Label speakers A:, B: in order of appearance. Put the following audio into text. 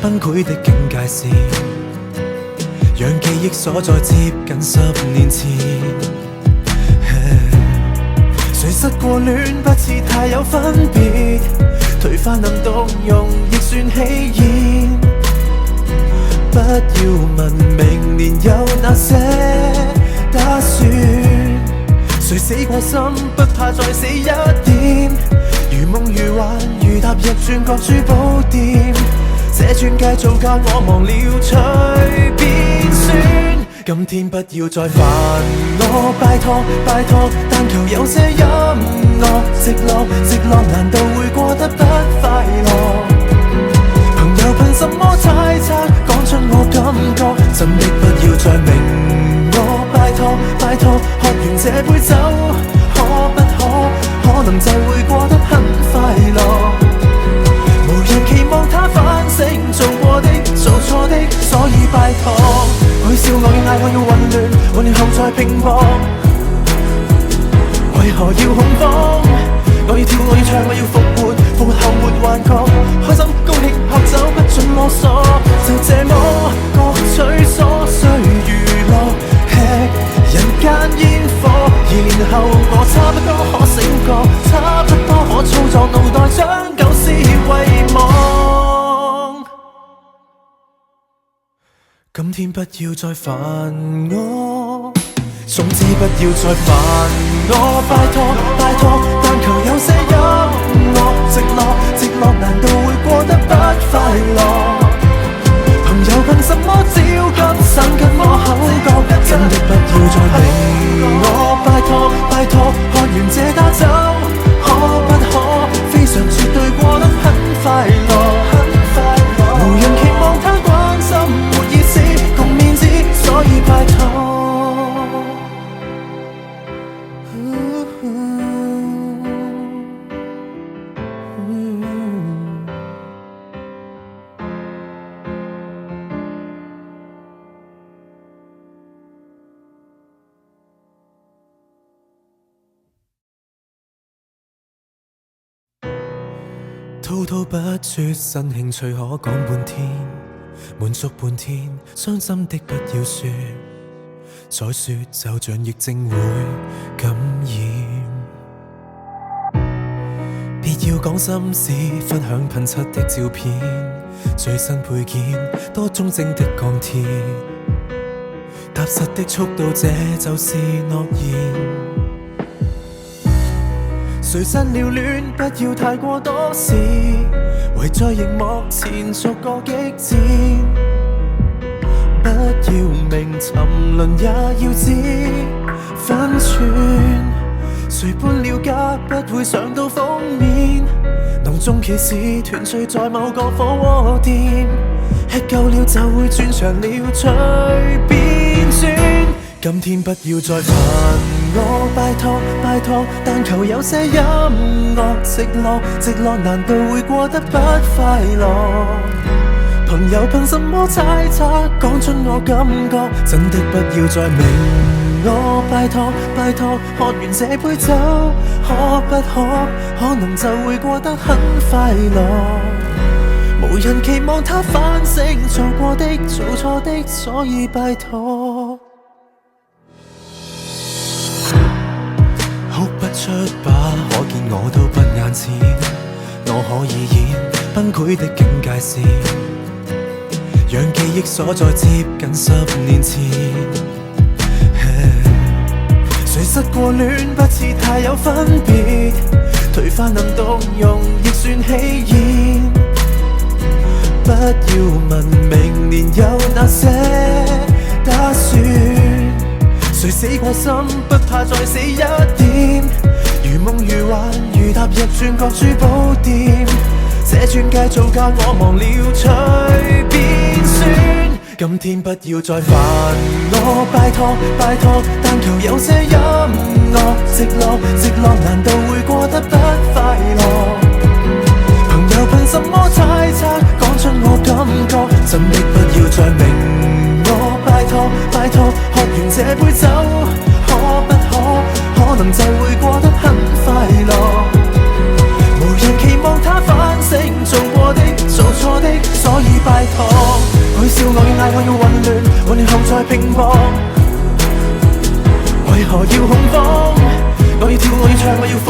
A: 崩潰的境界線，讓記憶所在接近10年前。誰失過戀不似太有分別，頹化能動容亦算喜宴。不要問明年有那些打算，誰死過心不怕再死一點，如夢如幻如踏入轉角珠寶店，這鑽戒造價我忘了隨便算。今天不要再煩我，拜託拜託，但求有些音樂直落直落，難道會過得不快樂？朋友憑什麼猜測，講出我感覺，真的不要再明我，拜託拜託，喝完這杯酒可不可能就會過得很快樂？無人期望他反省做過的做錯的，所以拜託佢笑我要嗌我要混亂後再拼搏，為何要恐慌？我要跳我要唱我要復活後沒幻覺，開心高興喝酒不准囉嗦，就這麼各取所需娛樂，吃人間煙火，然後我差不多可醒覺，差不多可操作腦袋將舊事遺忘。今天不要再煩我，總之不要再煩我，拜託拜託，但求有些音樂直落直落，難道會過得不快樂？朋友憑什麼焦急生給我口角？真的不要再明我，拜託拜託，喝完這打酒可不可非常絕對過得很快樂？無人期望他關心沒意思共面子，所以拜託滔滔不絕，新興趣可講半天，滿足半天，傷心的不要說，再說就像疫症會感染。別要講心事，分享噴漆的照片，最新配件，多中正的鋼鐵，踏實的速度，這就是諾言。誰失了戀，不要太過多事，圍在熒幕前逐個激戰，不要明沉淪也要知分寸。誰搬了家不會上到封面，囊中企士團聚在某個火鍋店，吃夠了就會轉場了隨便轉。今天不要再煩我，拜託拜託，但求有些音樂直落直落，難道會過得不快樂？朋友憑什麼猜測，講出我感覺，真的不要再明我，拜託拜託，喝完這杯酒可不可能就會過得很快樂？無人期望他反省做過的做錯的，所以拜託哭不出吧，可見我都不眼淺，我可以演崩潰的境界線，讓記憶所在接近10年前。誰失過戀不似太有分別，頹化能動容亦算喜宴。不要問明年有那些打算，誰死過心不怕再死一點，如夢如幻如踏入轉角珠寶店，這鑽戒造價我忘了隨便算。今天不要再煩我，拜託拜託，但求有些音樂直落直落，難道會過得不快樂？朋友憑什麼猜測，講出我感覺，真的不要再明我，拜託拜託，喝完這杯酒可不可能就會過得很快樂？無人期望他反省做過的做錯的，所以拜託。我要笑，我要嗌，我要混亂，混亂後再拼搏。為何要恐慌？我要跳，我要唱，我要服